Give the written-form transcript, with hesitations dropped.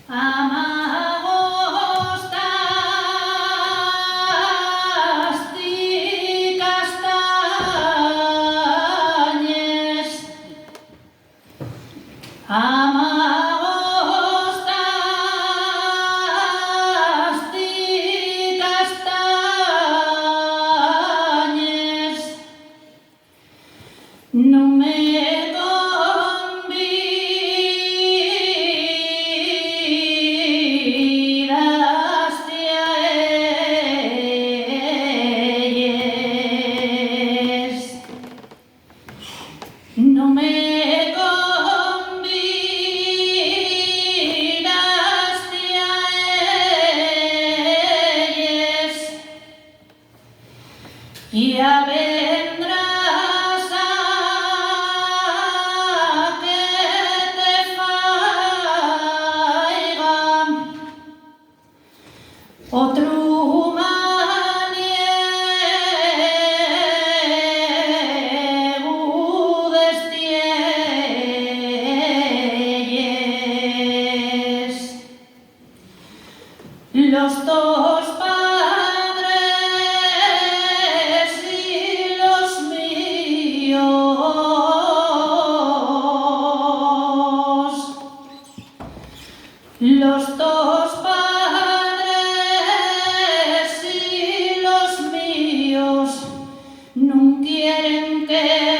Amagostas castañes, amagostas castañes, no me no me convidaste a ellas, ya vendrás a que te faigan otro los dos padres y los míos, los dos padres y los míos no quieren que